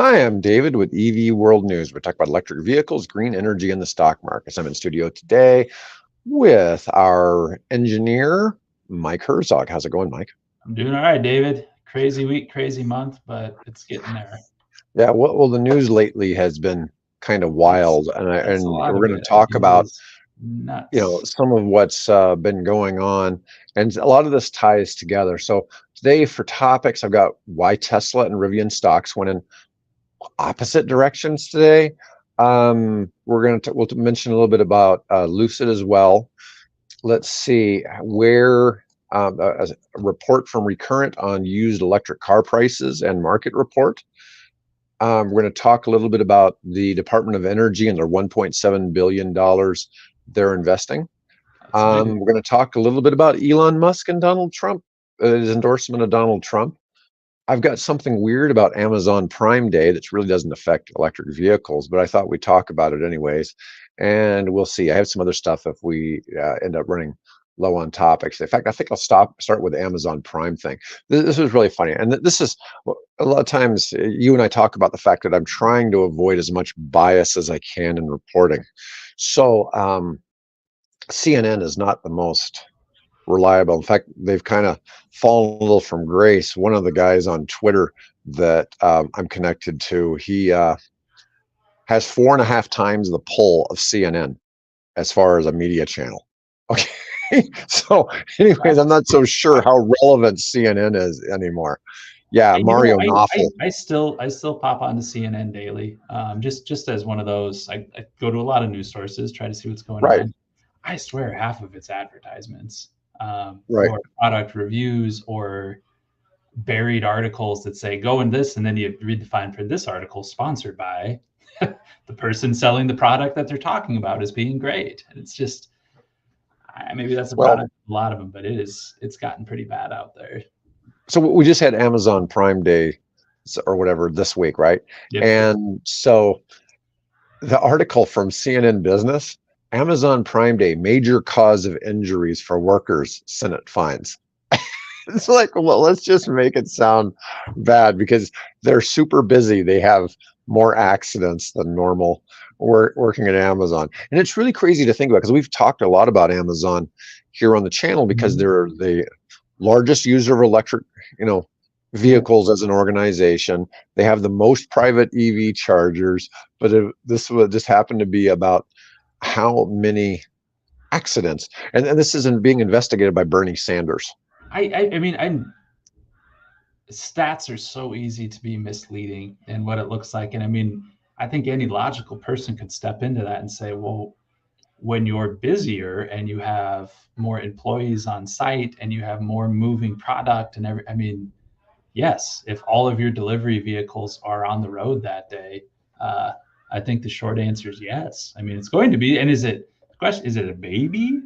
Hi, I'm David with EV World News. We talk about electric vehicles, green energy, and the stock markets. I'm in studio today with our engineer, Mike Herzog. How's it going, Mike? I'm doing all right, David. Crazy week, crazy month, but it's getting there. Yeah, well, the news lately has been kind of That's wild, and that's a lot we're of going to it. I talk mean, it about is nuts. some of what's been going on, and a lot of this ties together. So today for topics, I've got why Tesla and Rivian stocks went in opposite directions today. We're going to we'll mention a little bit about Lucid as well. Let's see where a report from Recurrent on used electric car prices and market report. We're going to talk a little bit about the Department of Energy and their $1.7 billion they're investing. That's big. We're going to talk a little bit about Elon Musk and Donald Trump, his endorsement of Donald Trump. I've got something weird about Amazon Prime Day that really doesn't affect electric vehicles, but I thought we'd talk about it anyways. And we'll see. I have some other stuff if we end up running low on topics. In fact, I think I'll start with the Amazon Prime thing. This is really funny. And this is a lot of times you and I talk about the fact that I'm trying to avoid as much bias as I can in reporting. So CNN is not the most reliable. In fact, they've kind of fallen a little from grace. One of the guys on Twitter that I'm connected to, he has 4.5 times the pull of CNN as far as a media channel. Okay. So, anyways, I'm not so sure how relevant CNN is anymore. Yeah, And Mario Knopfel. I still pop onto CNN daily, just as one of those. I go to a lot of news sources, try to see what's going Right, on. I swear half of it's advertisements, right. or product reviews, or buried articles that say go in this, and then you read the fine print. This article sponsored by the person selling the product that they're talking about as being great. And it's just maybe that's a Well, product of a lot of them, but it's gotten pretty bad out there. so we just had Amazon Prime Day or whatever this week, right? Yep. And so the article from CNN Business, Amazon Prime Day, major cause of injuries for workers, Senate finds. It's like, well, let's just make it sound bad because they're super busy. They have more accidents than normal working at Amazon. And it's really crazy to think about because we've talked a lot about Amazon here on the channel because Mhm. they're the largest user of electric, you know, Yep. vehicles as an organization. They have the most private EV chargers, but this would just happen to be about how many accidents. And this isn't being investigated by Bernie Sanders. I mean, stats are so easy to be misleading in what it looks like. And I mean, I think any logical person could step into that and say, well, when you're busier and you have more employees on site and you have more moving product and I mean, yes, if all of your delivery vehicles are on the road that day, uh, I think the short answer is yes. I mean, it's going to be. And is it the question? Is it a baby,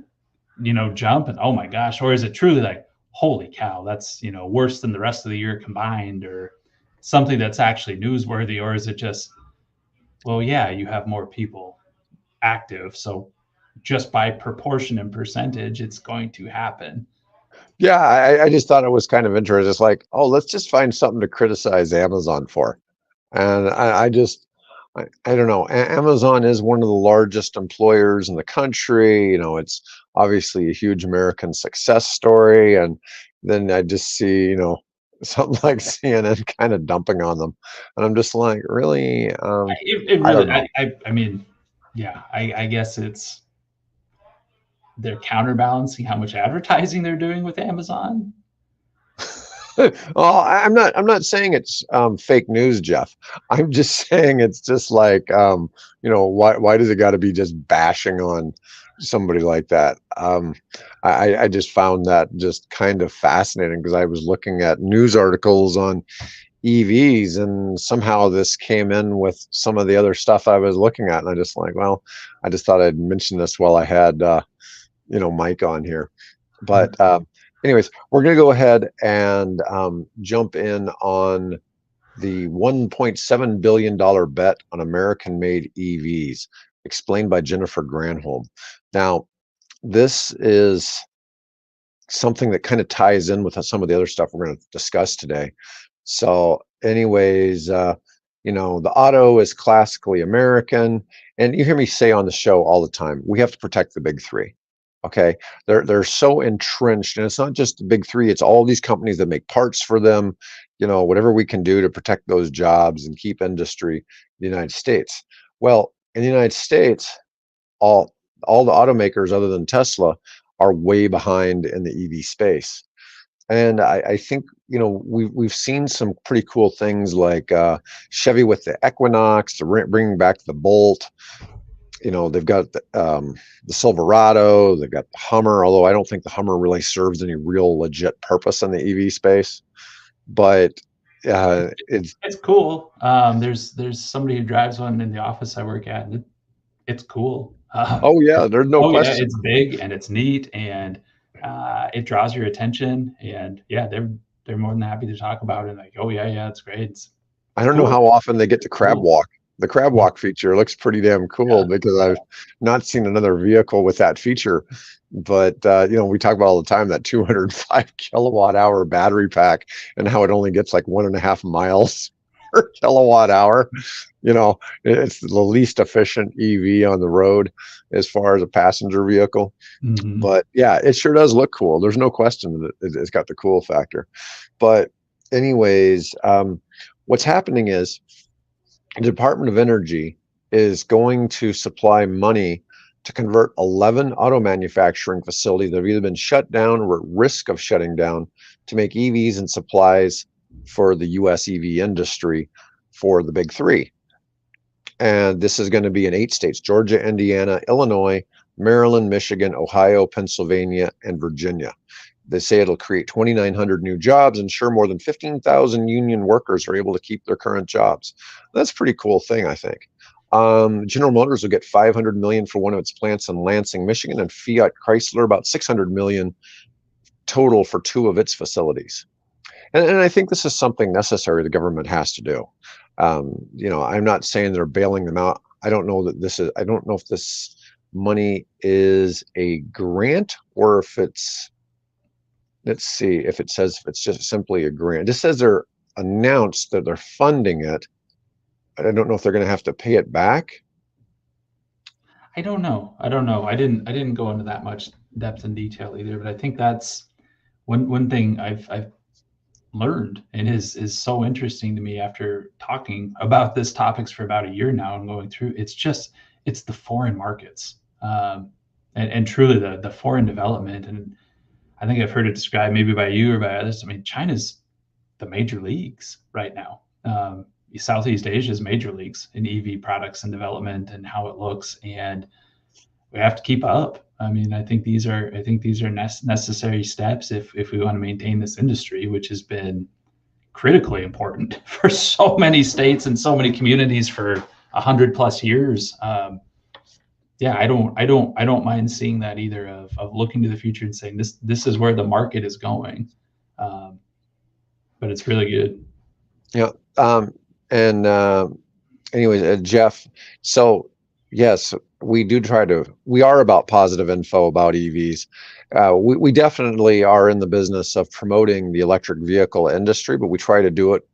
jump and oh my gosh, or is it truly like holy cow, that's worse than the rest of the year combined, or something that's actually newsworthy, or is it just well, yeah, you have more people active, so just by proportion and percentage, it's going to happen. Yeah, I just thought it was kind of interesting. It's like, oh, let's just find something to criticize Amazon for. And I don't know. Amazon is one of the largest employers in the country. It's obviously a huge American success story. And then I just see, something like CNN kind of dumping on them. And I'm just like, really? It I really, don't know. I mean, yeah, I guess it's they're counterbalancing how much advertising they're doing with Amazon. Well, I'm not saying it's fake news, Jeff. I'm just saying it's just like why does it got to be just bashing on somebody like that? I just found that just kind of fascinating because I was looking at news articles on EVs and somehow this came in with some of the other stuff I was looking at, and I just like, well, I just thought I'd mention this while I had Mike on here. But anyways, we're going to go ahead and jump in on the $1.7 billion bet on American-made EVs, explained by Jennifer Granholm. Now, this is something that kind of ties in with some of the other stuff we're going to discuss today. So, anyways, The auto is classically American, and you hear me say on the show all the time, we have to protect the big three. Okay, they're so entrenched, and it's not just the big three; it's all these companies that make parts for them. Whatever we can do to protect those jobs and keep industry in the United States. Well, in the United States, all the automakers other than Tesla are way behind in the EV space. And I think we've seen some pretty cool things like Chevy with the Equinox, bringing back the Bolt. They've got the Silverado, they've got the Hummer. Although I don't think the Hummer really serves any real legit purpose in the EV space, but it's cool. There's somebody who drives one in the office I work at, and it's cool. Oh yeah, there's no oh yeah, question. it's big and it's neat and it draws your attention. And yeah, they're more than happy to talk about it. Like, oh yeah, it's great. It's I don't know cool. how often they get to crab Cool. walk. The crab walk feature looks pretty damn cool because I've not seen another vehicle with that feature. But we talk about all the time that 205 kilowatt hour battery pack and how it only gets like 1.5 miles per kilowatt hour. It's the least efficient EV on the road as far as a passenger vehicle. Mm-hmm. But yeah, it sure does look cool. There's no question that it's got the cool factor. But anyways, what's happening is the Department of Energy is going to supply money to convert 11 auto manufacturing facilities that have either been shut down or at risk of shutting down to make EVs and supplies for the US EV industry for the big three. And this is going to be in 8 states: Georgia, Indiana, Illinois, Maryland, Michigan, Ohio, Pennsylvania, and Virginia. They say it'll create 2,900 new jobs, ensure more than 15,000 union workers are able to keep their current jobs. That's a pretty cool thing, I think. General Motors will get 500 million for one of its plants in Lansing, Michigan, and Fiat Chrysler about 600 million total for 2 of its facilities. And I think this is something necessary the government has to do. I'm not saying they're bailing them out. I don't know if this money is a grant or if it's, let's see if it says if it's just simply a grant. It says they're announced that they're funding it. I don't know if they're going to have to pay it back. I don't know. I didn't go into that much depth and detail either, but I think that's one thing I've learned and is so interesting to me after talking about this topics for about a year now and going through. It's the foreign markets, and truly the foreign development. And I think I've heard it described maybe by you or by others. I mean, China's the major leagues right now. Southeast Asia's major leagues in EV products and development and how it looks, and we have to keep up. I mean, I think these are necessary steps if we want to maintain this industry, which has been critically important for so many states and so many communities for 100+ years. I don't mind seeing that either of looking to the future and saying this is where the market is going. But it's really good. Yeah. And anyways, Jeff, so yes, we are about positive info about EVs. We definitely are in the business of promoting the electric vehicle industry, but we try to do it,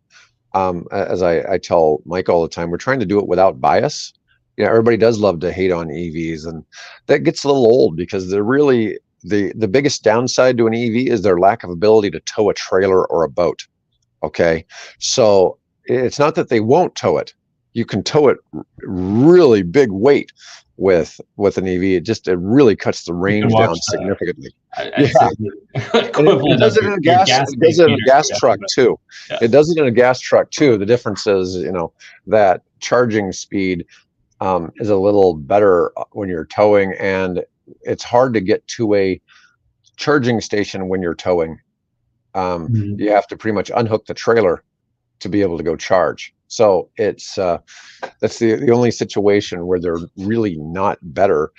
as I tell Mike all the time, we're trying to do it without bias. Everybody does love to hate on EVs, and that gets a little old because they're really the biggest downside to an EV is their lack of ability to tow a trailer or a boat. Okay, so it's not that they won't tow it. You can tow it really big weight with an EV. It really cuts the range down significantly. It does it in a gas truck too. Yeah. It does it in a gas truck too. The difference is, that charging speed is a little better when you're towing, and it's hard to get to a charging station when you're towing. You have to pretty much unhook the trailer to be able to go charge. So it's that's the only situation where they're really not better,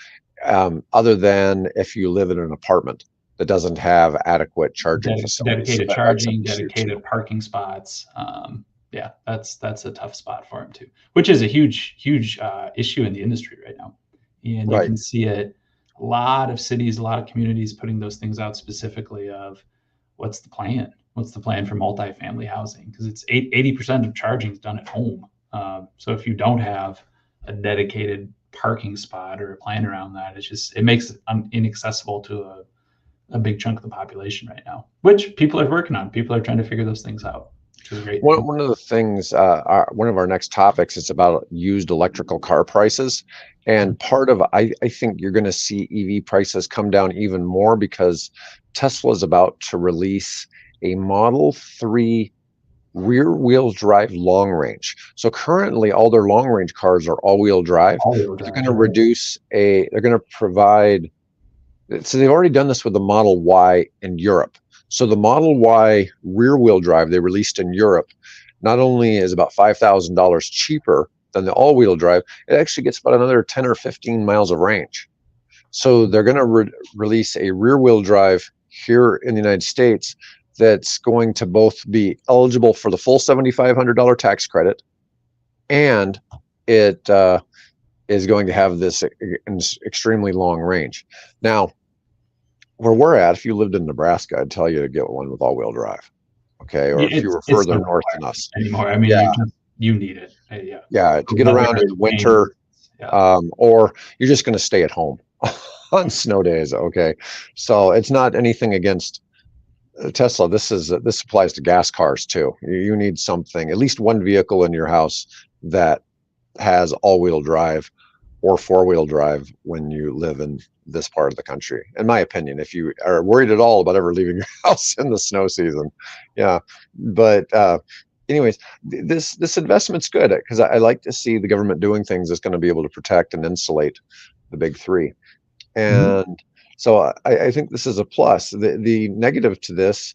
other than if you live in an apartment that doesn't have adequate charging facilities. Dedicated charging, dedicated parking spots. That's a tough spot for them too, which is a huge issue in the industry right now. And you can see it, a lot of cities, a lot of communities putting those things out specifically of what's the plan for multifamily housing, because it's 80% of charging is done at home. So if you don't have a dedicated parking spot or a plan around that, it makes it inaccessible to a big chunk of the population right now, which people are working on. People are trying to figure those things out, which is a great thing. One of the things, one of our next topics is about used electrical car prices. And part of, I think you're going to see EV prices come down even more because Tesla is about to release a Model 3 rear-wheel drive long range. So currently all their long range cars are all-wheel drive. They're going to they're going to provide, so they've already done this with the Model Y in Europe. So the Model Y rear-wheel drive they released in Europe not only is about $5,000 cheaper than the all-wheel drive, it actually gets about another 10 or 15 miles of range. So they're going to release a rear-wheel drive here in the United States that's going to both be eligible for the full $7,500 tax credit, and it is going to have this extremely long range. Now, where we're at, if you lived in Nebraska, I'd tell you to get one with all-wheel drive. Okay, or if you were further north than us anymore. I mean, you need it. Yeah, to get around in the winter, or you're just going to stay at home on snow days. Okay, so it's not anything against Tesla. This applies to gas cars too. You need something, at least one vehicle in your house that has all-wheel drive or four-wheel drive when you live in this part of the country, in my opinion. If you are worried at all about ever leaving your house in the snow season, but anyways, this investment's good because I like to see the government doing things that's going to be able to protect and insulate the big three. And so I think this is a plus. The negative to this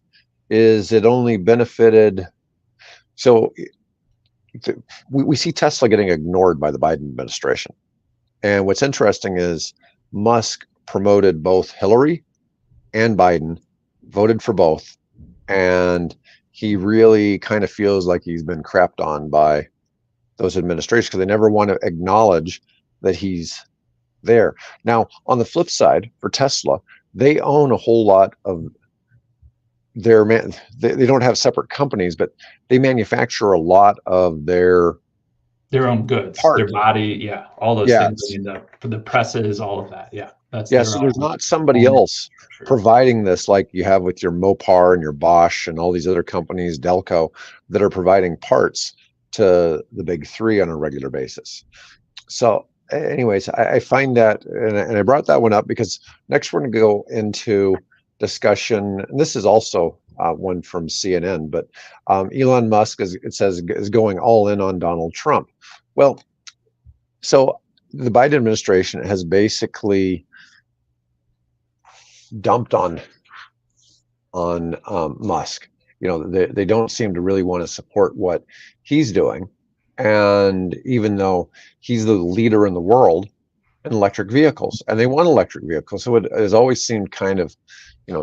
is it only benefited. So we see Tesla getting ignored by the Biden administration. And what's interesting is Musk promoted both Hillary and Biden, voted for both, and he really kind of feels like he's been crapped on by those administrations because they never want to acknowledge that he's there. Now, on the flip side, for Tesla, they own a whole lot of their they don't have separate companies, but they manufacture a lot of their own goods, their body, all those things. I mean, for the presses, all of that, so there's not somebody else providing this like you have with your Mopar and your Bosch and all these other companies, Delco, that are providing parts to the big three on a regular basis. So anyways, I find that, and I brought that one up because next we're going to go into discussion, and this is also one from CNN, but Elon Musk, is going all in on Donald Trump. Well, so the Biden administration has basically dumped on Musk. They don't seem to really want to support what he's doing, and even though he's the leader in the world in electric vehicles, and they want electric vehicles, so it has always seemed kind of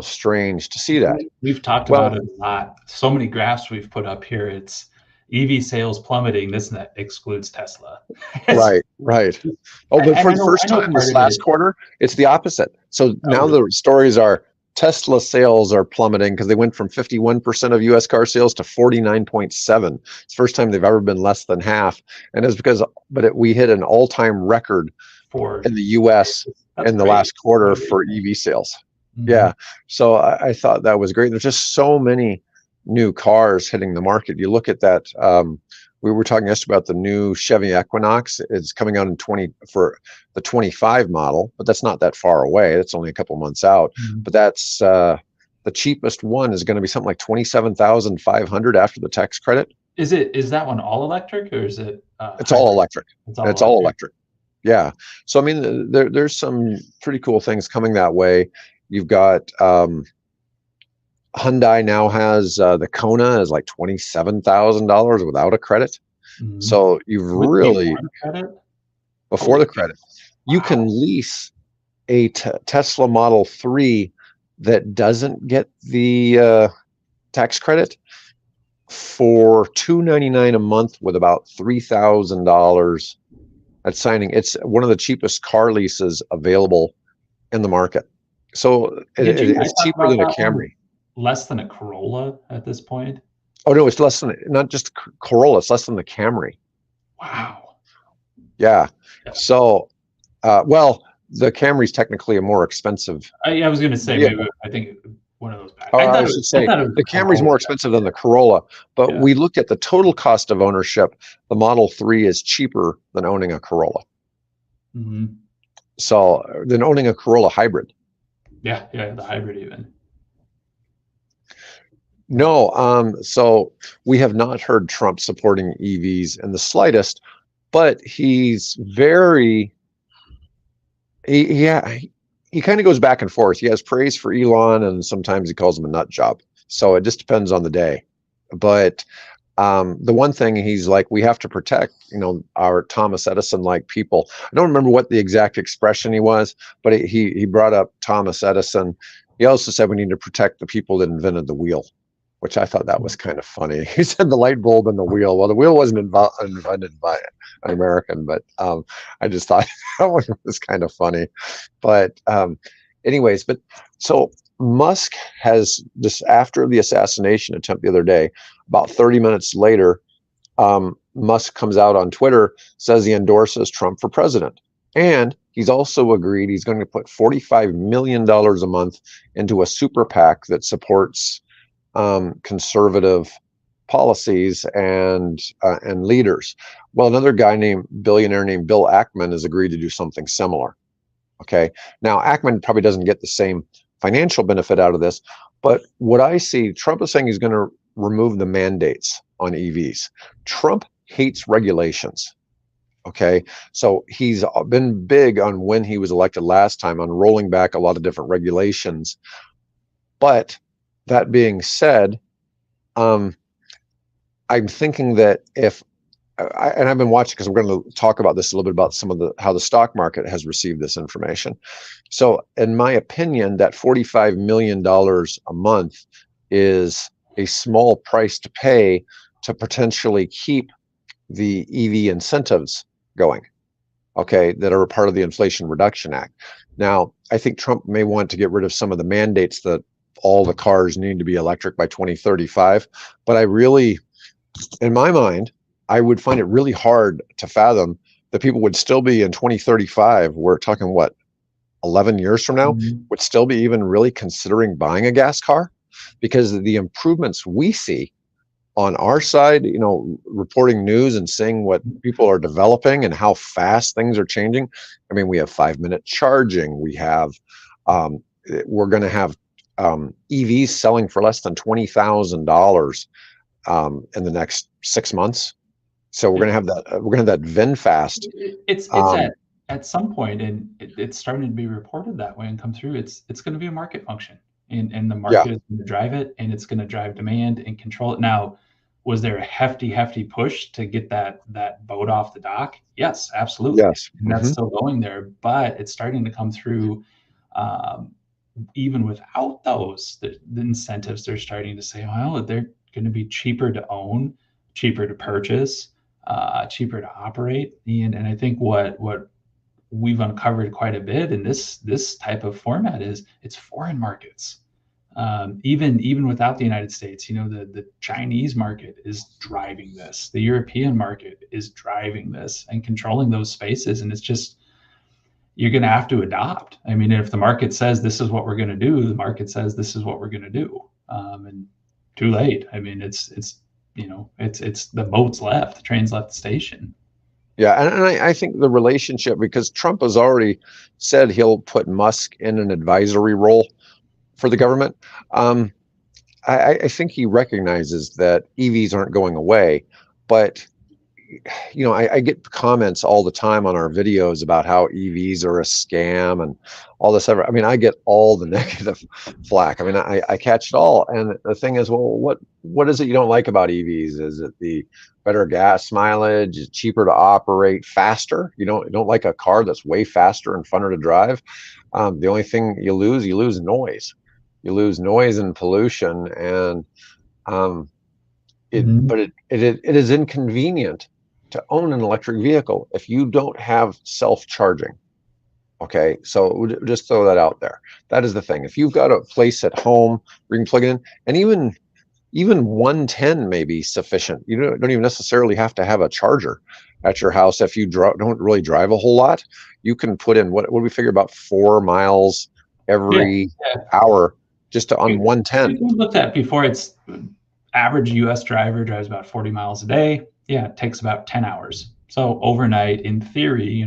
strange to see that. We've talked about it a lot. So many graphs we've put up here. It's EV sales plummeting. This excludes Tesla. Right. Oh, but for the first time this last quarter, it's the opposite. So now the stories are Tesla sales are plummeting because they went from 51% of U.S. car sales to 49.7. It's the first time they've ever been less than half, and it's because we hit an all-time record in the U.S. in the last quarter for EV sales. Yeah, so I thought that was great. There's just so many new cars hitting the market. You look at that. We were talking yesterday about the new Chevy Equinox. It's coming out for the 25 model, but that's not that far away. That's only a couple months out. But that's the cheapest one is going to be something like $27,500 after the tax credit. Is that one all electric, or is it? It's all electric. It's all electric. Yeah. So I mean, there's some pretty cool things coming that way. You've got Hyundai now has the Kona is like $27,000 without a credit. So you've really before the credit, you can lease a Tesla Model 3 that doesn't get the tax credit for $299 a month with about $3,000 at signing. It's one of the cheapest car leases available in the market. So it's cheaper than a Camry. Less than a Corolla at this point? Oh no, it's less than, not just Corolla, it's less than the Camry. Wow. Yeah. Yeah. So, well, the Camry's technically a more expensive I was going to say maybe vehicle. I think one of those back. Or I should I say, thought it was the a Camry's Corolla. more expensive than the Corolla, but Yeah. we looked at the total cost of ownership. The Model 3 is cheaper than owning a Corolla. Hmm. So, than owning a Corolla hybrid. Yeah. Yeah. The hybrid even. No, so we have not heard Trump supporting EVs in the slightest, but he's very yeah, he kind of goes back and forth. He has praise for Elon, and sometimes he calls him a nut job. So it just depends on the day. But the one thing he's like, we have to protect, our Thomas Edison like people. I don't remember what the exact expression he was, but he brought up Thomas Edison. He also said we need to protect the people that invented the wheel, which I thought that was kind of funny. He said the light bulb and the wheel. Well, the wheel wasn't invented by an American, but I just thought that one was kind of funny. But anyways, but so Musk has this after the assassination attempt the other day, about 30 minutes later, Musk comes out on Twitter, says he endorses Trump for president. And he's also agreed he's going to put $45 million a month into a super PAC that supports conservative policies and leaders. Well, another billionaire named Bill Ackman has agreed to do something similar. Okay. Now, Ackman probably doesn't get the same financial benefit out of this, but what I see, Trump is saying he's going to remove the mandates on EVs. Trump hates regulations. Okay. So he's been big on when he was elected last time on rolling back a lot of different regulations. But that being said, um, I'm thinking that and I've been watching because we're going to talk about this a little bit about how the stock market has received this information. So, in my opinion, that $45 million a month is a small price to pay to potentially keep the EV incentives going, okay, that are a part of the Inflation Reduction Act. Now, I think Trump may want to get rid of some of the mandates that all the cars need to be electric by 2035, but in my mind, I would find it really hard to fathom that people would still be in 2035. We're talking what, 11 years from now, Mhm. would still be even really considering buying a gas car, because the improvements we see on our side, reporting news and seeing what people are developing and how fast things are changing. I mean, we have 5-minute charging. Um, we're going to have EVs selling for less than $20,000 in the next 6 months. So we're Yeah. gonna have that. We're gonna have that VinFast. It's at some point, and it's starting to be reported that way and come through. It's going to be a market function, and the Yeah. market is going to drive it, and it's going to drive demand and control it. Now, was there a hefty push to get that boat off the dock? Yes, absolutely, Yes. and that's still going there. But it's starting to come through. Um, Even without those, the incentives, they're starting to say, well, they're going to be cheaper to own, cheaper to purchase, cheaper to operate. And I think what we've uncovered quite a bit in this type of format is it's foreign markets. Even without the United States, the Chinese market is driving this. The European market is driving this and controlling those spaces. And it's just you're going to have to adopt. I mean, if the market says this is what we're going to do, the market says this is what we're going to do, and too late. I mean, it's the boat's left, the train's left the station. Yeah, and I think the relationship, because Trump has already said he'll put Musk in an advisory role for the government. Um, I think he recognizes that EVs aren't going away, but I get comments all the time on our videos about how EVs are a scam and all this I mean, I get all the negative flack. I mean, I catch it all. And the thing is, well, what is it you don't like about EVs? Is it the better gas mileage? Is it cheaper to operate, faster? You don't like a car that's way faster and funner to drive? The only thing you lose noise. You lose noise and pollution, and um, Mhm. but it is inconvenient to own an electric vehicle if you don't have self-charging. Okay, so just throw that out there. That is the thing. If you've got a place at home where you can plug it in, and even 110 may be sufficient. You don't even necessarily have to have a charger. at your house. If you don't really drive a whole lot, you can put in, what do we figure, about 4 miles Yeah, every yeah. hour just on We 110. looked at before. It's average U.S. driver drives about 40 miles a day. Yeah, it takes about 10 hours. So overnight, in theory,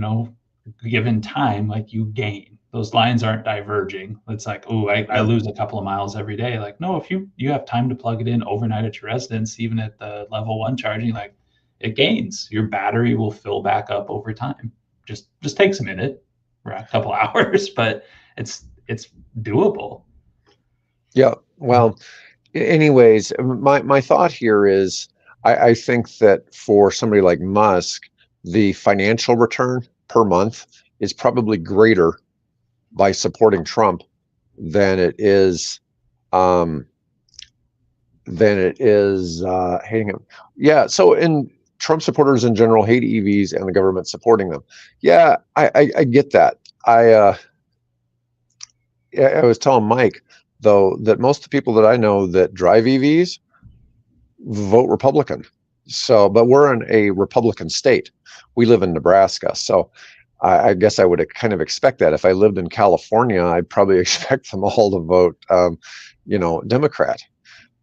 given time, like you gain. Those lines aren't diverging. It's like, oh, I Yeah. lose a couple of miles every day. Like, no, if you have time to plug it in overnight at your residence, even at the level 1 charging, like it gains. Your battery will fill back up over time. Just takes a minute or a couple hours, but it's doable. Yeah. Well, anyways, my thought here is I think that for somebody like Musk, the financial return per month is probably greater by supporting Trump than it is um, hating him. Yeah. So, in Trump supporters in general hate EVs and the government supporting them. Yeah, I get that. I was telling Mike though that most of the people that I know that drive EVs vote Republican. So, but we're in a Republican state. We live in Nebraska, so I guess I would kind of expect that. If I lived in California, I'd probably expect them all to vote, Democrat.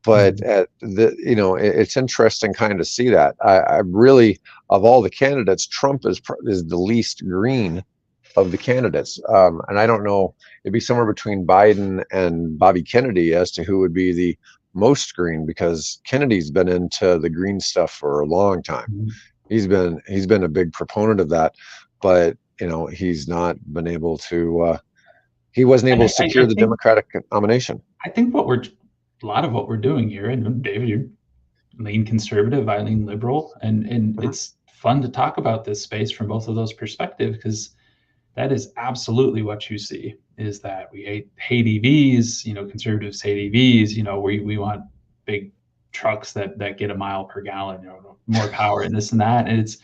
But it's interesting kind of see that. I really, of all the candidates, Trump is the least green of the candidates, and I don't know. It'd be somewhere between Biden and Bobby Kennedy as to who would be the most green, because Kennedy's been into the green stuff for a long time. He's been a big proponent of that, but he's not been able to. He wasn't And able to secure the Democratic nomination. I think a lot of what we're doing here, and David, you lean conservative, I lean liberal, and it's fun to talk about this space from both of those perspectives, because that is absolutely what you see, is that we hate EVs, conservatives hate EVs, we want big trucks that get a mile per gallon, more power and this and that. And it's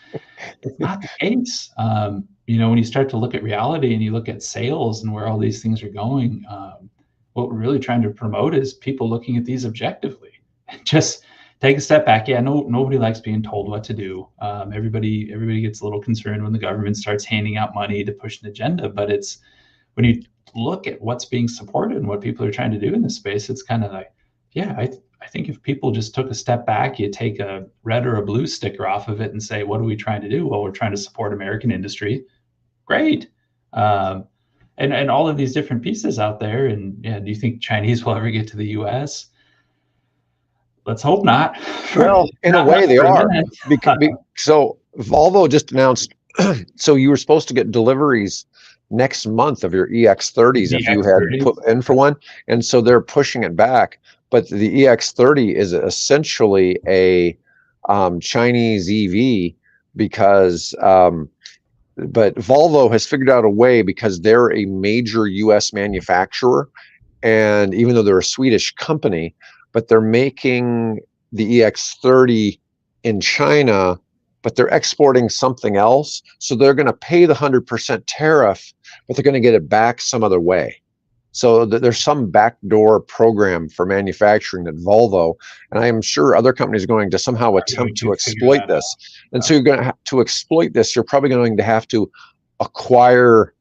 not the case. When you start to look at reality and you look at sales and where all these things are going, what we're really trying to promote is people looking at these objectively. Just take a step back. Yeah, nobody likes being told what to do. Everybody gets a little concerned when the government starts handing out money to push an agenda. But it's when you look at what's being supported and what people are trying to do in this space, it's kind of like, yeah, I think if people just took a step back, you take a red or a blue sticker off of it and say, what are we trying to do? Well, we're trying to support American industry. Great. And all of these different pieces out there. And yeah, do you think Chinese will ever get to the US? Let's hope not. Well, in a way, they are. So Volvo just announced. So you were supposed to get deliveries next month of your EX30s if you had put in for one, and so they're pushing it back. But the EX30 is essentially a Chinese EV because. But Volvo has figured out a way, because they're a major U.S. manufacturer, and even though they're a Swedish company, but they're making the EX30 in China, but they're exporting something else. So they're going to pay the 100% tariff, but they're going to get it back some other way. So there's some backdoor program for manufacturing that Volvo, and I am sure other companies are going to somehow attempt to exploit this. And so you're going to have to exploit this. You're probably going to have to acquire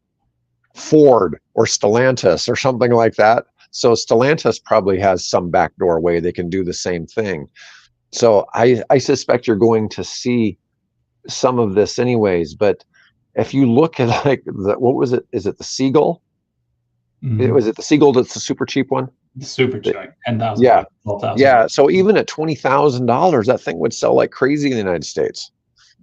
Ford or Stellantis or something like that. So Stellantis probably has some backdoor way they can do the same thing. So I suspect you're going to see some of this anyways. But if you look at what was it? Is it the Seagull? Mm-hmm. Was it the Seagull that's the super cheap one? Super cheap, $10,000. Yeah, yeah. So even at $20,000, that thing would sell like crazy in the United States.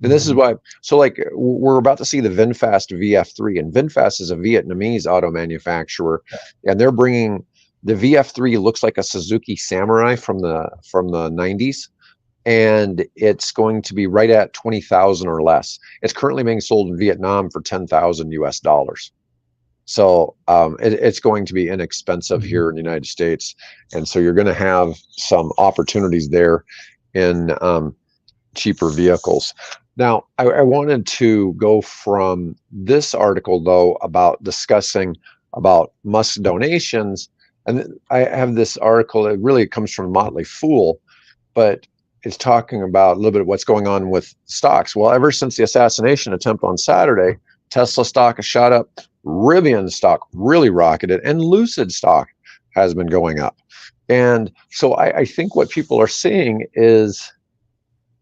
And this is why. So we're about to see the VinFast VF3, and VinFast is a Vietnamese auto manufacturer, and they're bringing the VF3. Looks like a Suzuki Samurai from the 90s, and it's going to be right at 20,000 or less. It's currently being sold in Vietnam for $10,000 US. So it's going to be inexpensive here in the United States, and so you're going to have some opportunities there in cheaper vehicles. Now, I wanted to go from this article, though, about discussing about Musk donations. And I have this article, it really comes from Motley Fool, but it's talking about a little bit of what's going on with stocks. Well, ever since the assassination attempt on Saturday, Tesla stock has shot up, Rivian stock really rocketed, and Lucid stock has been going up. And so I think what people are seeing is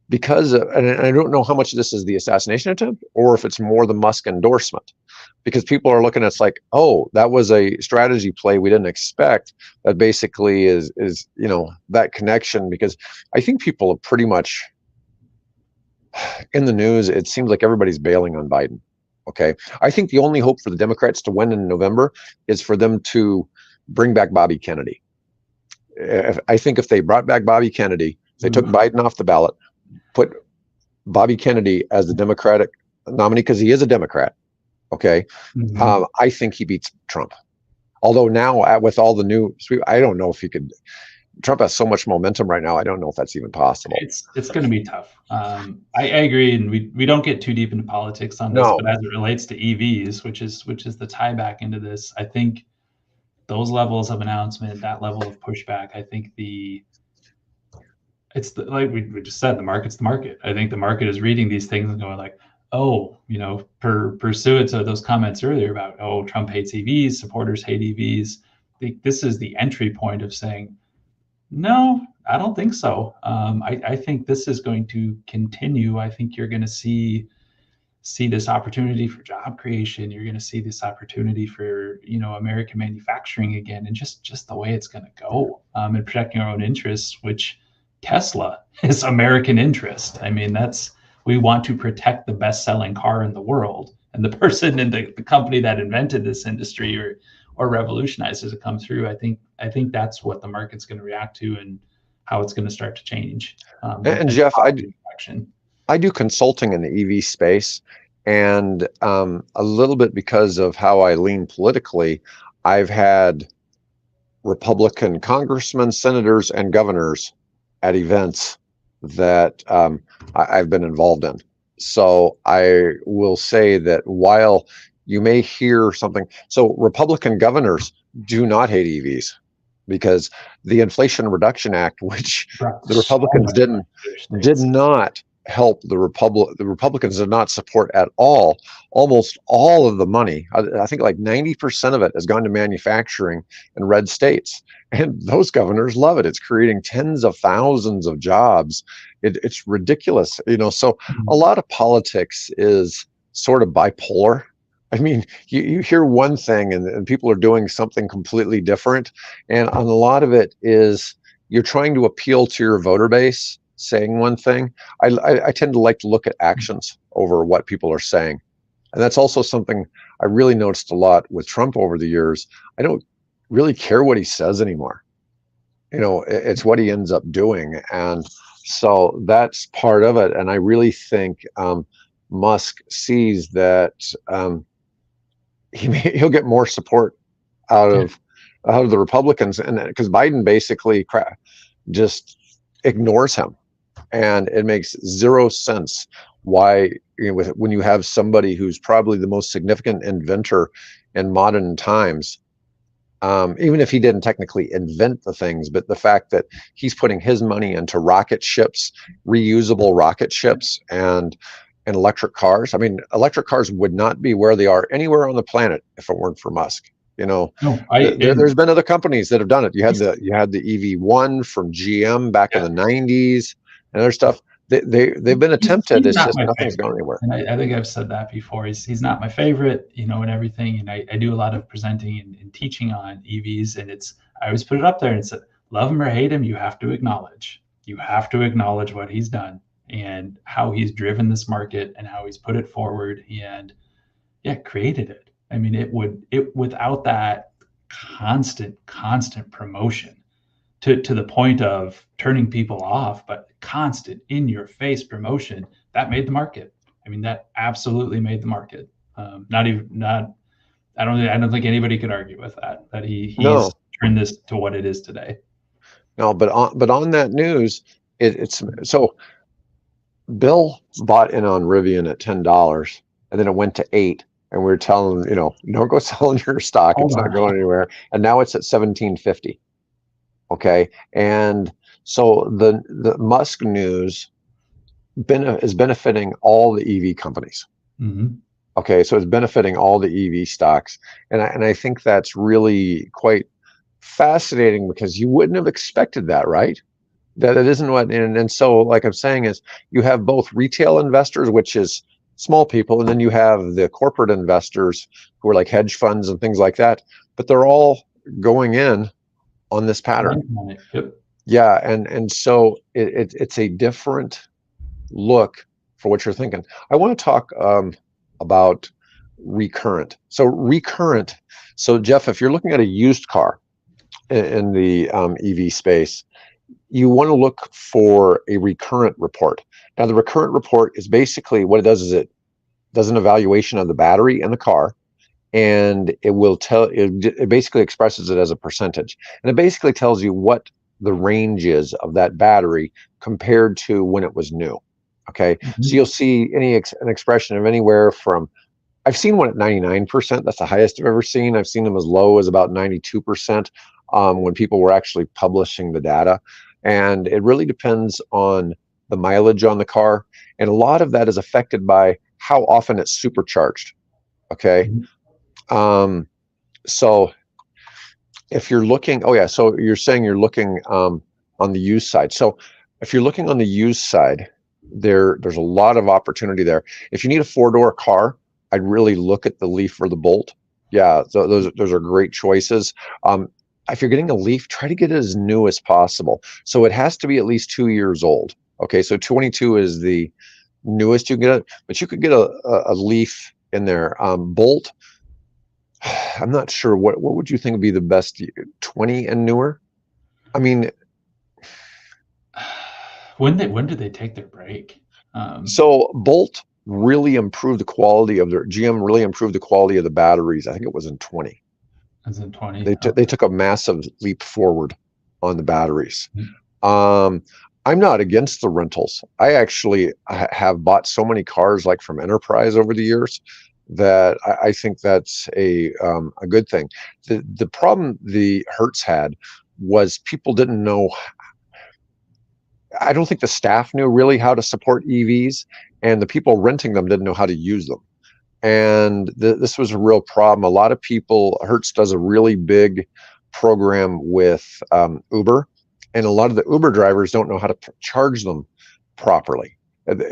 because of, and I don't know how much of this is the assassination attempt or if it's more the Musk endorsement, because people are looking at it's like, oh, that was a strategy play we didn't expect. That basically is that connection, because I think people are pretty much in the news. It seems like everybody's bailing on Biden. Okay, I think the only hope for the Democrats to win in November is for them to bring back Bobby Kennedy. I think if they brought back Bobby Kennedy, they took Biden off the ballot, put Bobby Kennedy as the Democratic nominee, because he is a Democrat. Okay. I think he beats Trump. Although now with all the new, I don't know if he could. Trump has so much momentum right now. I don't know if that's even possible. It's going to be tough. I agree, and we don't get too deep into politics on this, but as it relates to EVs, which is the tie back into this, I think those levels of announcement, that level of pushback, I think like we just said, the market's the market. I think the market is reading these things and going like, oh, pursuant to those comments earlier about, oh, Trump hates EVs, supporters hate EVs. I think this is the entry point of saying, no, I don't think so. I think this is going to continue. I think you're going to see this opportunity for job creation. You're going to see this opportunity for American manufacturing again, and just the way it's going to go, and protecting our own interests, which Tesla is American interest. I mean, we want to protect the best-selling car in the world, and the person in the company that invented this industry or revolutionized as it come through. I think that's what the market's going to react to and how it's going to start to change. And Jeff, I do consulting in the EV space, and a little bit because of how I lean politically, I've had Republican congressmen, senators, and governors at events that I've been involved in. So I will say that while you may hear something, so Republican governors do not hate EVs, because the Inflation Reduction Act, which the Republicans did not help the Republicans did not support at all. Almost all of the money, I think like 90% of it, has gone to manufacturing in red states. And those governors love it. It's creating tens of thousands of jobs. It's ridiculous, so a lot of politics is sort of bipolar. I mean, you hear one thing and people are doing something completely different. And a lot of it is you're trying to appeal to your voter base, saying one thing. I tend to like to look at actions over what people are saying. And that's also something I really noticed a lot with Trump over the years. I don't really care what he says anymore. It's what he ends up doing. And so that's part of it. And I really think Musk sees that he'll get more support out of the Republicans, and because Biden basically just ignores him, and it makes zero sense why when you have somebody who's probably the most significant inventor in modern times, even if he didn't technically invent the things, but the fact that he's putting his money into rocket ships, reusable rocket ships, and electric cars. I mean, electric cars would not be where they are anywhere on the planet if it weren't for Musk. There's been other companies that have done it. You had the EV1 from GM back in the 90s and other stuff. They've been attempted. It's just nothing's gone anywhere. And I think I've said that before. He's not my favorite, and everything. And I do a lot of presenting and teaching on EVs, and I always put it up there and said, love him or hate him, you have to acknowledge. You have to acknowledge what he's done and how he's driven this market and how he's put it forward and created it. I mean, it without that constant promotion to the point of turning people off, but constant in your face promotion, that made the market. I mean, that absolutely made the market. I don't think anybody could argue with that he's turned this to what it is today. No, but on that news, it's so Bill bought in on Rivian at $10, and then it went to $8, and we were telling him, don't go selling your stock. It's not going anywhere. And now it's at $17.50. Okay. And So the Musk news is benefiting all the EV companies. Mm-hmm. Okay, so it's benefiting all the EV stocks, and I think that's really quite fascinating because you wouldn't have expected that, right? That it isn't what, and so like I'm saying is you have both retail investors, which is small people, and then you have the corporate investors who are like hedge funds and things like that, but they're all going in on this pattern. Yep. Yeah, and so it's a different look for what you're thinking. I want to talk about recurrent. So recurrent. So Jeff, if you're looking at a used car in the EV space, you want to look for a recurrent report. Now, the recurrent report is basically what it does is it does an evaluation of the battery and the car, and it basically expresses it as a percentage, and it basically tells you what the range is of that battery compared to when it was new. Okay, so Mm-hmm. you'll see an expression of anywhere from, I've seen one at 99%. That's the highest I've ever seen. I've seen them as low as about 92% when people were actually publishing the data. And it really depends on the mileage on the car. And a lot of that is affected by how often it's supercharged. Okay. Mm-hmm. Um, so if you're looking, oh yeah, so you're saying you're looking on the used side. So if you're looking on the used side, there's a lot of opportunity there. If you need a four-door car, I'd really look at the Leaf or the Bolt. Yeah, so those are great choices. If you're getting a Leaf, try to get it as new as possible. So it has to be at least 2 years old. Okay, so 22 is the newest you can get, but you could get a Leaf in there. Bolt, I'm not sure. What would you think would be the best? 20 and newer? I mean, When did they take their break? so Bolt really improved the quality of their GM really improved the quality of the batteries. I think it was in 20. As in 20. They took a massive leap forward on the batteries. Mm-hmm. I'm not against the rentals. I actually have bought so many cars like from Enterprise over the years that I think that's a good thing. The problem the Hertz had was people didn't know. I don't think the staff knew really how to support EVs, and the people renting them didn't know how to use them. And this was a real problem. A lot of people, Hertz does a really big program with Uber, and a lot of the Uber drivers don't know how to charge them properly.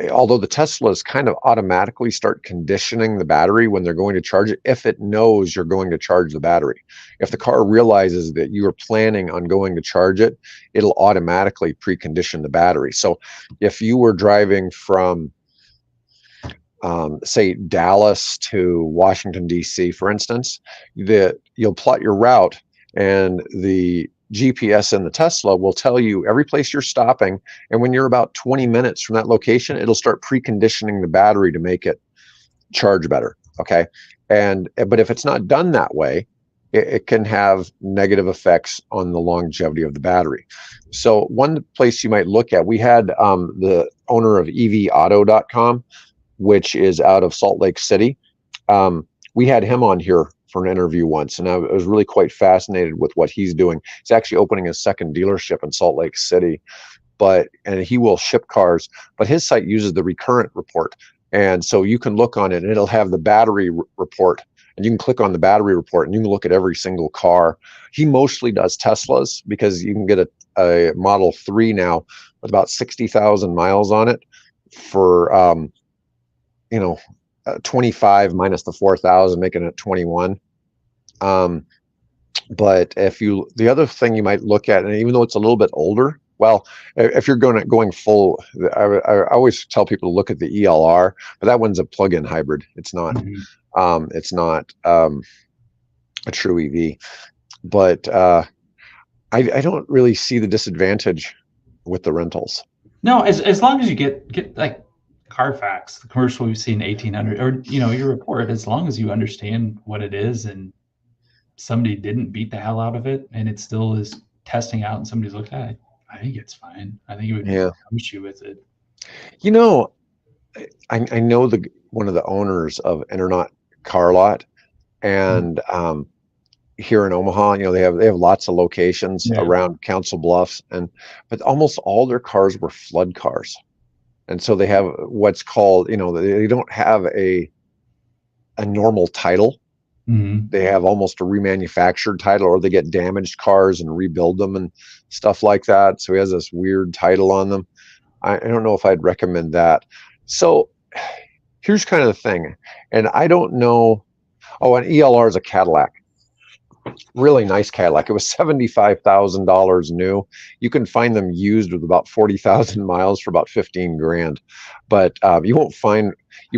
Although the Teslas kind of automatically start conditioning the battery when they're going to charge it, if it knows you're going to charge the battery. If the car realizes that you are planning on going to charge it, it'll automatically precondition the battery. So if you were driving from say Dallas to Washington, D.C., for instance, you'll plot your route, and the GPS in the Tesla will tell you every place you're stopping. And when you're about 20 minutes from that location, it'll start preconditioning the battery to make it charge better. Okay. But if it's not done that way, it can have negative effects on the longevity of the battery. So one place you might look at, we had the owner of evauto.com, which is out of Salt Lake City. We had him on here for an interview once, and I was really quite fascinated with what he's doing. He's actually opening a second dealership in Salt Lake City, and he will ship cars, but his site uses the recurrent report. And so you can look on it and it'll have the battery report, and you can click on the battery report and you can look at every single car. He mostly does Teslas because you can get a Model 3 now with about 60,000 miles on it for, 25 minus the 4,000, making it 21. But the other thing you might look at, and even though it's a little bit older, well, if you're going full, I always tell people to look at the ELR, but that one's a plug-in hybrid. It's not, Mm-hmm. it's not a true EV. But I don't really see the disadvantage with the rentals. No, as long as you get like Carfax, the commercial we've seen 1800, or your report, as long as you understand what it is and somebody didn't beat the hell out of it and it still is testing out and somebody's looked at it, I think it's fine. I think it would be no issue with it. I know one of the owners of Internet Car Lot, and here in Omaha. They have lots of locations Yeah. around Council Bluffs, but almost all their cars were flood cars. And so they have what's called, they don't have a normal title. Mm-hmm. They have almost a remanufactured title, or they get damaged cars and rebuild them and stuff like that. So he has this weird title on them. I don't know if I'd recommend that. So here's kind of the thing, and I don't know. Oh, an ELR is a Cadillac, really nice Cadillac. It was $75,000 new. You can find them used with about 40,000 miles for about 15 grand. But you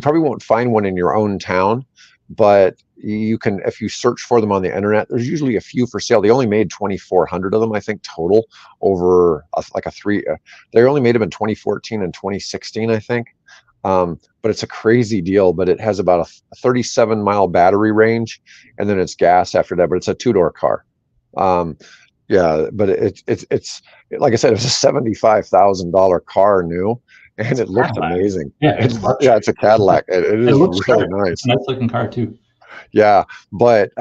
probably won't find one in your own town, but you can, if you search for them on the internet, there's usually a few for sale. They only made 2,400 of them, I think, total over they only made them in 2014 and 2016, I think. But it's a crazy deal. But it has about a 37-mile battery range, and then it's gas after that. But it's a two-door car. Yeah, but it's like I said, it was a $75,000 car new, and it looked Cadillac. amazing. Yeah, It's a Cadillac. It it is looks really sharp. nice. It's a nice looking car too. Yeah, but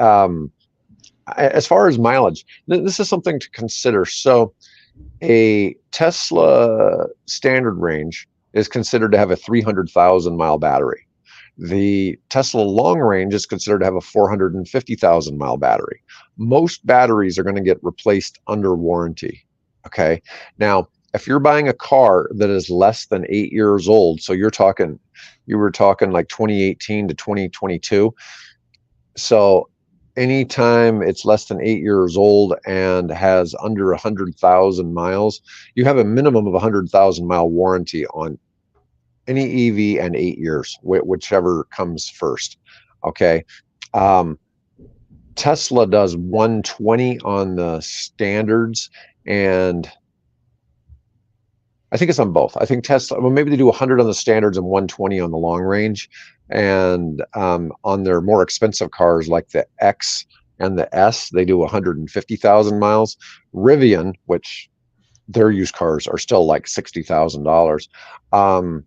as far as mileage, this is something to consider. So a Tesla standard range is considered to have a 300,000 mile battery. The Tesla long range is considered to have a 450,000 mile battery. Most batteries are going to get replaced under warranty. Okay. Now, if you're buying a car that is less than 8 years old, so you were talking like 2018 to 2022. So anytime it's less than 8 years old and has under 100,000 miles, you have a minimum of 100,000 mile warranty on any EV and 8 years, whichever comes first. Okay. Um, Tesla does 120 on the standards, and I think it's on both. I think Tesla, well, maybe they do 100 on the standards and 120 on the long range. And on their more expensive cars like the X and the S, they do 150,000 miles. Rivian, which their used cars are still like $60,000.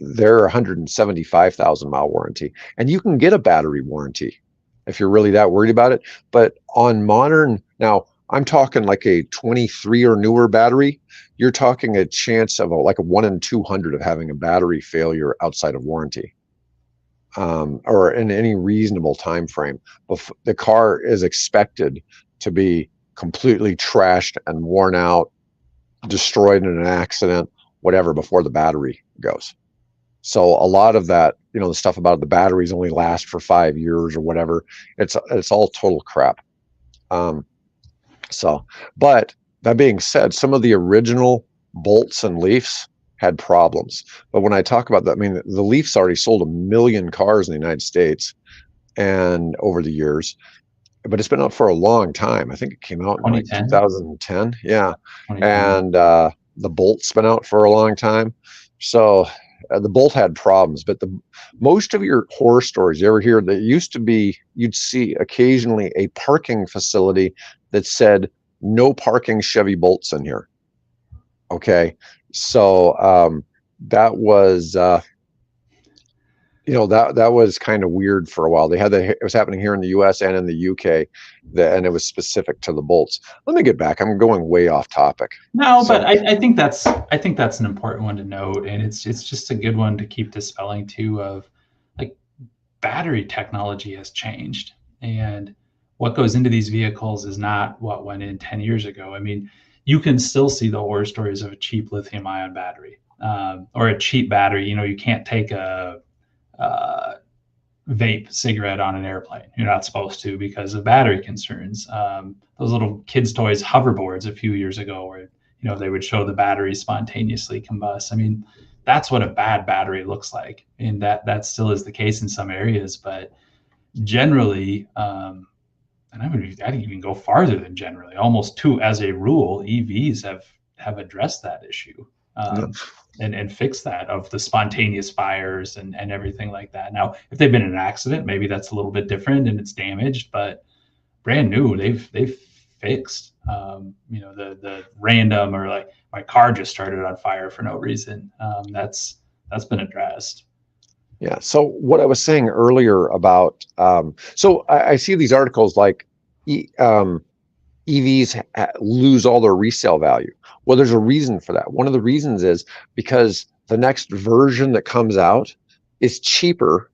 They're 175,000 mile warranty, and you can get a battery warranty if you're really that worried about it. But on modern, now I'm talking like a 23 or newer battery, you're talking a chance of like a 1 in 200 of having a battery failure outside of warranty, or in any reasonable time frame. The car is expected to be completely trashed and worn out, destroyed in an accident, whatever, before the battery goes. So a lot of that, the stuff about the batteries only last for 5 years or whatever, it's all total crap. But that being said, some of the original Bolts and Leafs had problems. But when I talk about that, I mean, the Leafs already sold 1 million cars in the United States and over the years, but it's been out for a long time. I think it came out in like 2010. Yeah. And the Bolt's been out for a long time. So the Bolt had problems, but most of your horror stories you ever hear, that used to be, you'd see occasionally a parking facility that said no parking Chevy Bolts in here. Okay. So that was that was kind of weird for a while. It was happening here in the US and in the UK, and it was specific to the Bolts. Let me get back. I'm going way off topic. No, but I think that's an important one to note, and it's just a good one to keep dispelling too, of like battery technology has changed, and what goes into these vehicles is not what went in 10 years ago. I mean, you can still see the horror stories of a cheap lithium ion battery, or a cheap battery. You can't take a vape cigarette on an airplane. You're not supposed to, because of battery concerns. Those little kids' toys hoverboards a few years ago, where they would show the battery spontaneously combust. I mean, that's what a bad battery looks like, and that still is the case in some areas. But generally, and I'd even go farther than generally, almost as a rule, EVs have addressed that issue. And fix that, of the spontaneous fires and everything like that. Now, if they've been in an accident, maybe that's a little bit different and it's damaged, but brand new, they've fixed, the random, or like my car just started on fire for no reason. That's been addressed. Yeah. So what I was saying earlier about, so I see these articles like E, EVs lose all their resale value. Well, there's a reason for that. One of the reasons is because the next version that comes out is cheaper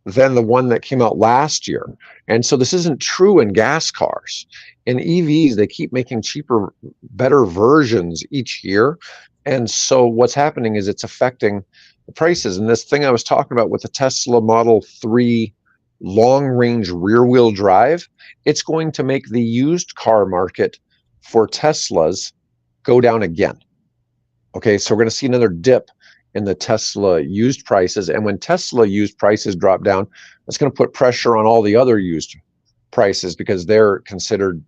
than the one that came out last year. And so this isn't true in gas cars. In EVs, they keep making cheaper, better versions each year. And so what's happening is it's affecting the prices. And this thing I was talking about with the Tesla Model 3 long range rear wheel drive, it's going to make the used car market for Teslas go down again. Okay, so we're going to see another dip in the Tesla used prices. And when Tesla used prices drop down, that's going to put pressure on all the other used prices because they're considered,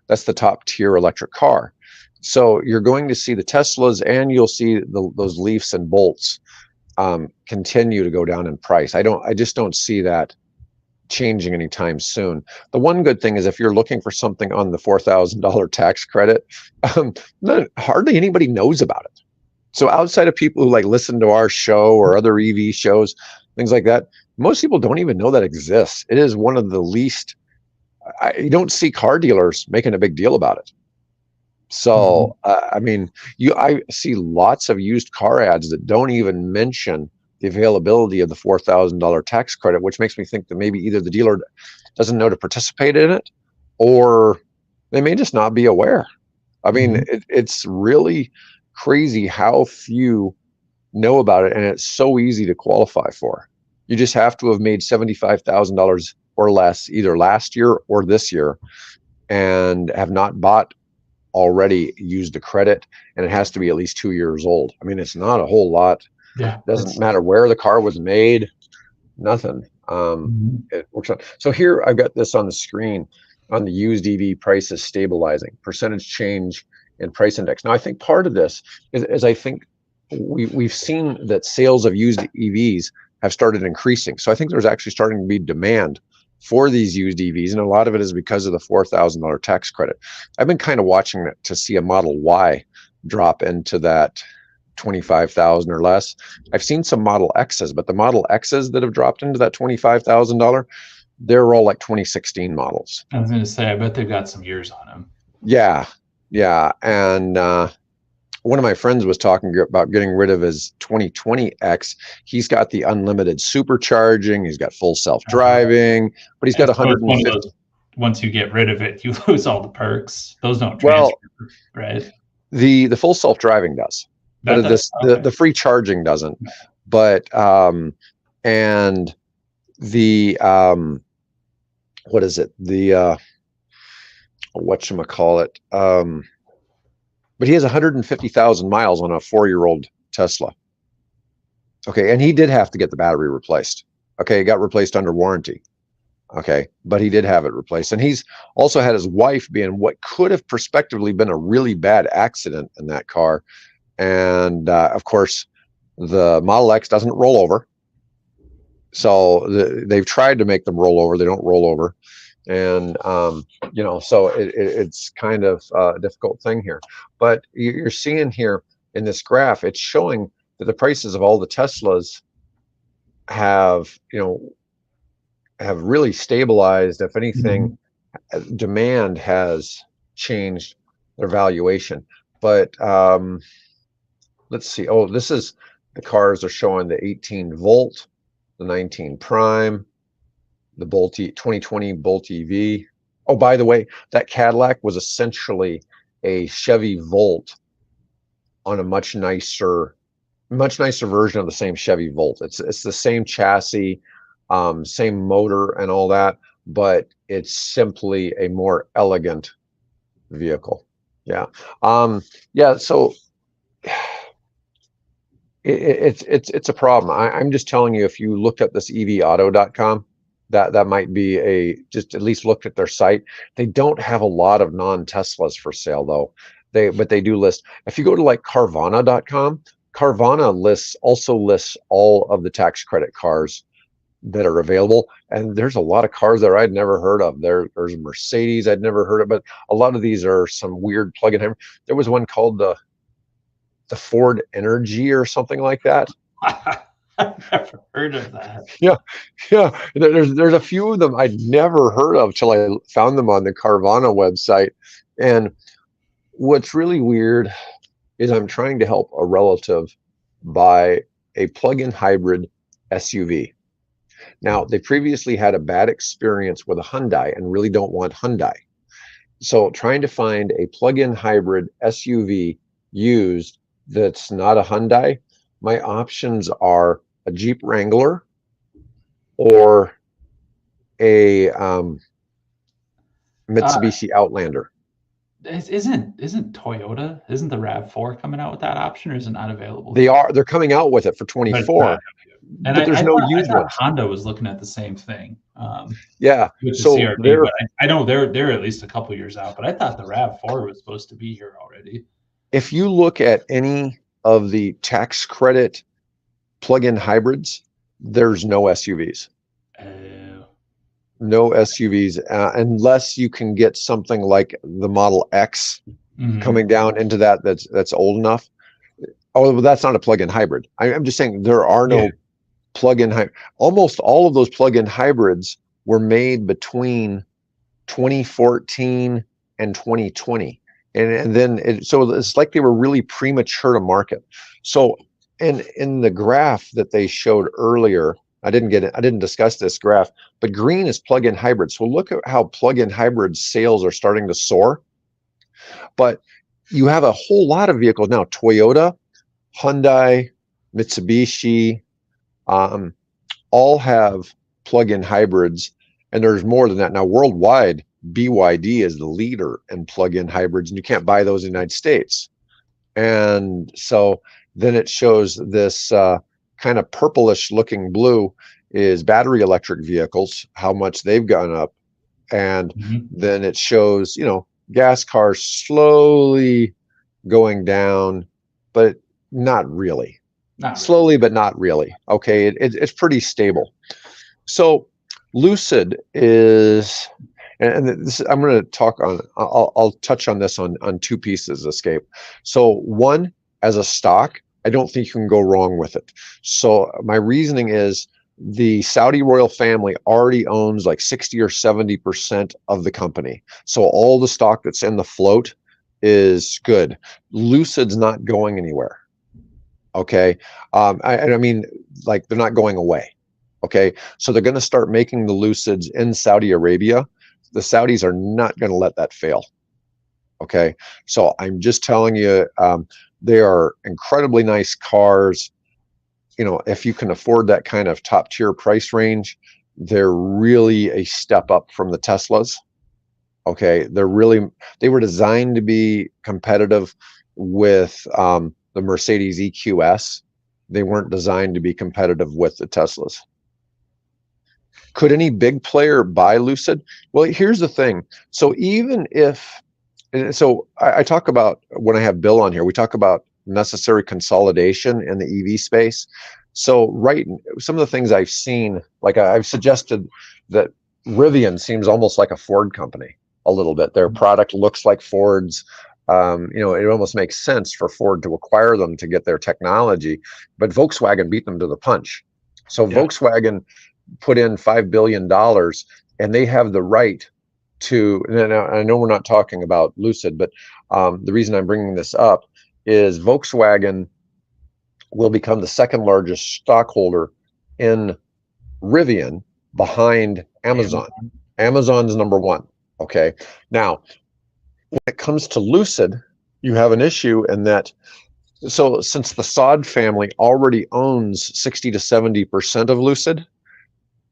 that's the top tier electric car. So you're going to see the Teslas and you'll see those Leafs and Bolts continue to go down in price. I just don't see that changing anytime soon. The one good thing is if you're looking for something on the $4,000 tax credit, hardly anybody knows about it. So outside of people who like listen to our show or other EV shows, things like that, most people don't even know that exists. It is one of the least, you don't see car dealers making a big deal about it. So, I see lots of used car ads that don't even mention the availability of the $4,000 tax credit, which makes me think that maybe either the dealer doesn't know to participate in it or they may just not be aware. It's really crazy how few know about it, and it's so easy to qualify for. You just have to have made $75,000 or less either last year or this year and have not bought already used the credit, and it has to be at least 2 years old. It's not a whole lot. Yeah, doesn't matter where the car was made, nothing. It works out. So here I've got this on the screen on the used EV prices stabilizing, percentage change in price index. Now I think part of this is I think we've seen that sales of used EVs have started increasing. So I think there's actually starting to be demand for these used EVs, and a lot of it is because of the $4,000 tax credit. I've been kind of watching it to see a Model Y drop into that 25,000 or less. I've seen some Model X's, but the Model X's that have dropped into that $25,000, they're all like 2016 models. I was going to say, I bet they've got some years on them. Yeah, and one of my friends was talking about getting rid of his 2020 X. He's got the unlimited supercharging. He's got full self-driving, but he's got 150. Once you get rid of it, you lose all the perks. Those don't transfer, right? The full self-driving does, but the free charging doesn't. But and the what is it? The whatchamacallit? But he has 150,000 miles on a 4-year-old Tesla. Okay, and he did have to get the battery replaced. Okay, it got replaced under warranty. Okay, but he did have it replaced. And he's also had his wife be in what could have prospectively been a really bad accident in that car. And of course, the Model X doesn't roll over. So they've tried to make them roll over. They don't roll over. And so it's kind of a difficult thing here. But you're seeing here in this graph, it's showing that the prices of all the Teslas have really stabilized. If anything, demand has changed their valuation. But let's see. Oh, this is the cars are showing the 18 volt, the 19 prime, the Bolt 2020 Bolt EV. Oh, by the way, that Cadillac was essentially a Chevy Volt on a much nicer version of the same Chevy Volt. It's the same chassis, same motor and all that, but it's simply a more elegant vehicle. Yeah. So it's a problem. I'm just telling you, if you looked at this evauto.com, that might be just at least look at their site. They don't have a lot of non-Teslas for sale though. But they do list. If you go to like Carvana.com, Carvana also lists all of the tax credit cars that are available. And there's a lot of cars there I'd never heard of. There's a Mercedes I'd never heard of, but a lot of these are some weird plug-in hybrid. There was one called the Ford Energy or something like that. I've never heard of that. Yeah, yeah. There's a few of them I'd never heard of till I found them on the Carvana website. And what's really weird is I'm trying to help a relative buy a plug-in hybrid SUV. Now, they previously had a bad experience with a Hyundai and really don't want Hyundai. So trying to find a plug-in hybrid SUV used that's not a Hyundai, my options are a Jeep Wrangler or a Uh, Mitsubishi Outlander. isn't Toyota, isn't the RAV4 coming out with that option, or is it not available They're yet? coming out with it for But it's not. 24, And but there's no I used thought ones. Honda was looking at the same thing, Yeah, with the so CRV, they're but I know they're at least a couple years out. But I thought the RAV4 was supposed to be here already. if you look at any of the tax credit plug-in hybrids, there's no SUVs. Uh, No SUVs, unless you can get something like the Model X mhm. coming down into that's old enough. Oh, well, that's not a plug-in hybrid. I'm just saying there are Yeah. no plug-in hybrid. Almost all of those plug-in hybrids were made between 2014 and 2020. And then so it's like they were really premature to market. So in the graph that they showed earlier, I didn't discuss this graph, but green is plug-in hybrids. So look at how plug-in hybrid sales are starting to soar. But you have a whole lot of vehicles now. Toyota, Hyundai, Mitsubishi, um, all have plug-in hybrids, and there's more than that. Now, worldwide, BYD is the leader in plug-in hybrids, and you can't buy those in the United States. And so then it shows this kind of purplish looking blue is battery electric vehicles, how much they've gone up. And Mhm. then it shows, gas cars slowly going down, but not really. Not really. Slowly, but not really. Okay, it's pretty stable. So Lucid is, and this I'm going to talk on. I'll touch on this on two pieces. Escape. So one, as a stock, I don't think you can go wrong with it. So my reasoning is the Saudi royal family already owns like 60 or 70% of the company. So all the stock that's in the float is good. Lucid's not going anywhere. Okay. I mean, like they're not going away. Okay. So they're going to start making the Lucids in Saudi Arabia. The Saudis are not going to let that fail. Okay. So I'm just telling you, they are incredibly nice cars. If you can afford that kind of top tier price range, they're really a step up from the Teslas. Okay. They were designed to be competitive with, the Mercedes EQS. They weren't designed to be competitive with the Teslas. Could any big player buy Lucid? Well, here's the thing. So even if, and so I talk about, when I have Bill on here, we talk about necessary consolidation in the EV space. So some of the things I've seen, like I've suggested that Rivian seems almost like a Ford company a little bit. Their product looks like Ford's. It almost makes sense for Ford to acquire them to get their technology, but Volkswagen beat them to the punch. So Yeah. Volkswagen put in $5 billion, and they have the right to, and I know we're not talking about Lucid, but the reason I'm bringing this up is Volkswagen will become the second largest stockholder in Rivian behind Amazon. Amazon's number one. Okay. Now, when it comes to Lucid, you have an issue in that. So since the Saud family already owns 60 to 70% of Lucid,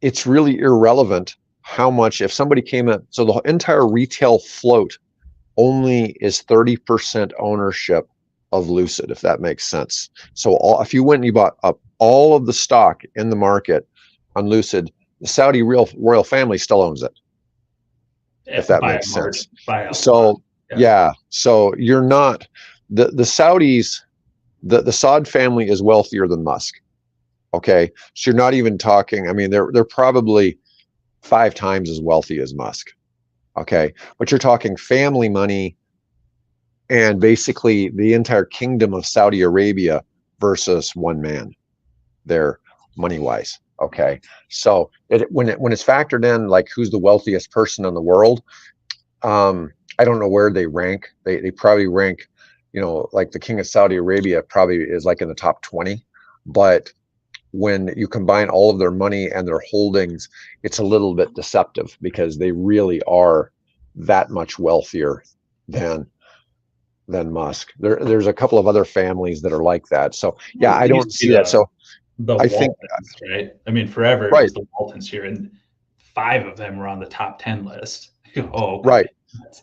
it's really irrelevant how much, if somebody came in, so the entire retail float only is 30% ownership of Lucid, if that makes sense. So if you went and you bought up all of the stock in the market on Lucid, the Saudi royal family still owns it, if that makes sense. So yeah, so you're not, the Saudis, the Saud family is wealthier than Musk. Okay, so you're not even talking, I mean, they're probably 5 times as wealthy as Musk. Okay, but you're talking family money and basically the entire kingdom of Saudi Arabia versus one man there. money wise. Okay, so when it's factored in, like who's the wealthiest person in the world, I don't know where they rank. They probably rank, like the king of Saudi Arabia probably is like in the top 20, but when you combine all of their money and their holdings, it's a little bit deceptive because they really are that much wealthier than Musk. There's a couple of other families that are like that. So yeah, It I used don't to be see that. So the I think Waltons, right? I mean, forever it right, was the Waltons here, and 5 of them were on the top 10 list. Oh, okay. right,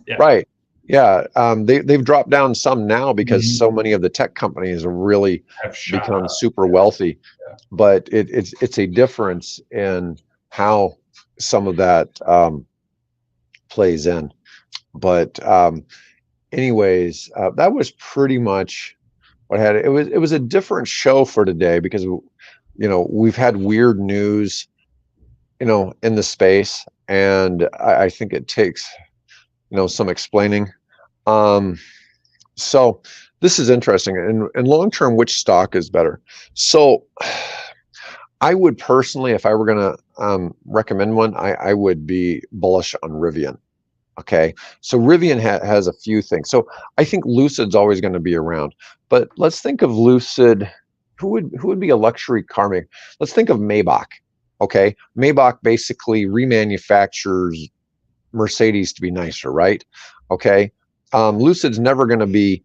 Yeah. right. Yeah, they've dropped down some now because Mhm. so many of the tech companies have really Have shot become up. super wealthy. Yeah. But it's a difference in how some of that plays in. But anyways, that was pretty much what I had. It was a different show for today because we've had weird news in the space, and I think it takes some explaining. Um, so this is interesting. And long term, which stock is better? So I would personally, if I were going to recommend one, I would be bullish on Rivian. Okay, so Rivian has a few things. So I think Lucid's always going to be around, but let's think of Lucid. Who would be a luxury car maker? Let's think of Maybach. Okay, Maybach basically remanufactures Mercedes to be nicer, right? Okay, Lucid's never going to be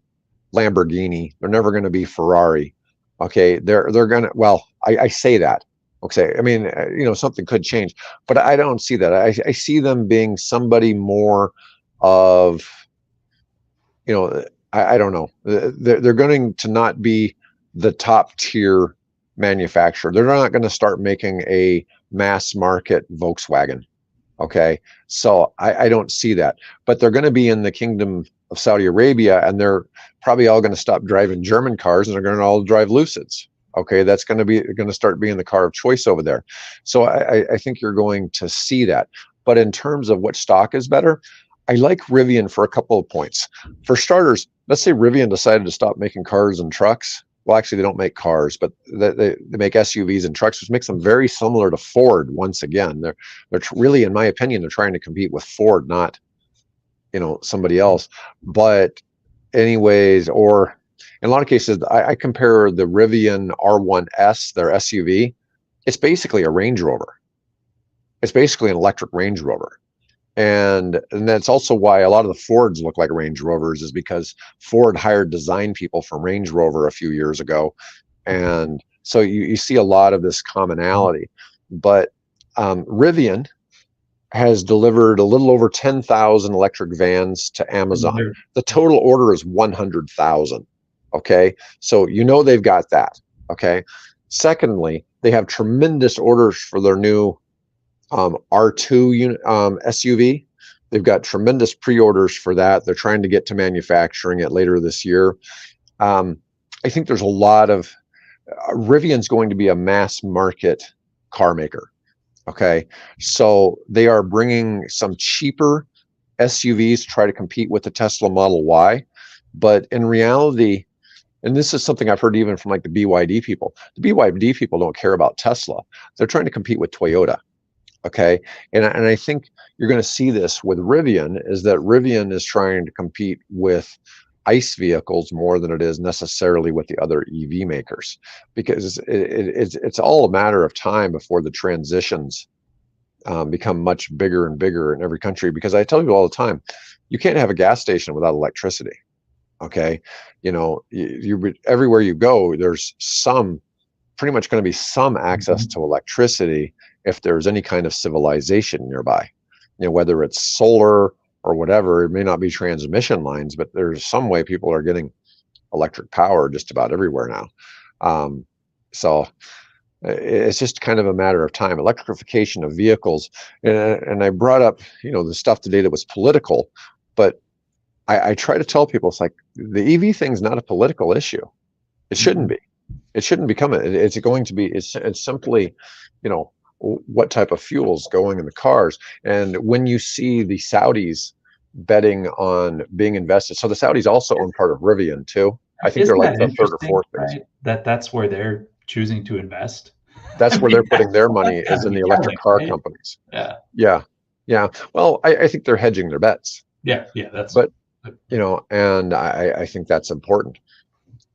Lamborghini. They're never going to be Ferrari. Okay, they're going to. Well, I say that. Okay, I mean, something could change, but I don't see that. I see them being somebody more of, I don't know. They're going to not be the top tier manufacturer. They're not going to start making a mass market Volkswagen. Okay, so I don't see that, but they're going to be in the kingdom of Saudi Arabia, and they're probably all going to stop driving German cars, and they're going to all drive Lucids. Okay, that's going to start being the car of choice over there. So I think you're going to see that. But in terms of what stock is better, I like Rivian for a couple of points. For starters, let's say Rivian decided to stop making cars and trucks. Well, actually, they don't make cars, but they make SUVs and trucks, which makes them very similar to Ford. Once again, they're really, in my opinion, they're trying to compete with Ford, not somebody else. But anyways, or in a lot of cases, I compare the Rivian R1S, their SUV. It's basically a Range Rover. It's basically an electric Range Rover. And that's also why a lot of the Fords look like Range Rovers, is because Ford hired design people from Range Rover a few years ago. And so you see a lot of this commonality. But Rivian has delivered a little over 10,000 electric vans to Amazon. The total order is 100,000. Okay, so they've got that. Okay, secondly, they have tremendous orders for their new R2 unit SUV. They've got tremendous pre-orders for that. They're trying to get to manufacturing it later this year. I think there's a lot of Rivian's going to be a mass market car maker. Okay, so they are bringing some cheaper SUVs to try to compete with the Tesla Model Y. But in reality, and this is something I've heard even from like the BYD people, the BYD people don't care about Tesla. They're trying to compete with Toyota. Okay, and I think you're going to see this with Rivian, is that Rivian is trying to compete with ICE vehicles more than it is necessarily with the other EV makers, because it's all a matter of time before the transitions become much bigger and bigger in every country. Because I tell you all the time, you can't have a gas station without electricity. Okay, you everywhere you go, there's pretty much going to be some access to electricity if there's any kind of civilization nearby. Whether it's solar or whatever, it may not be transmission lines, but there's some way people are getting electric power just about everywhere now. So it's just kind of a matter of time. Electrification of vehicles, and I brought up the stuff today that was political, but I try to tell people, it's like the EV thing's not a political issue. It shouldn't be. It shouldn't become it. It's going to be. It's simply, what type of fuel's going in the cars. And when you see the Saudis betting on being invested, so the Saudis also own part of Rivian too. I think Isn't they're like that the third or interesting, fourth biggest. right? That's where they're choosing to invest. That's I where mean, they're putting their money that's is gotta in be the electric telling, car right? companies. Yeah, Yeah. Yeah. Well, I think they're hedging their bets, yeah. That's but and I think that's important.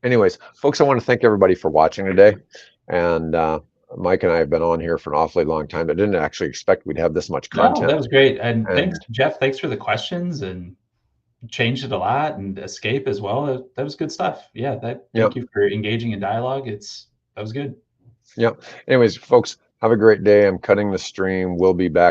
Anyways, folks, I want to thank everybody for watching today. And Mike and I have been on here for an awfully long time. I didn't actually expect we'd have this much no, that content. was great. And thanks, And Jeff. Thanks for the questions and changed it a lot and escape as well. That was good stuff. Yeah, yeah, thank you for engaging in dialogue. That was good. yeah. Anyways, folks, have a great day. I'm cutting the stream. We'll be back.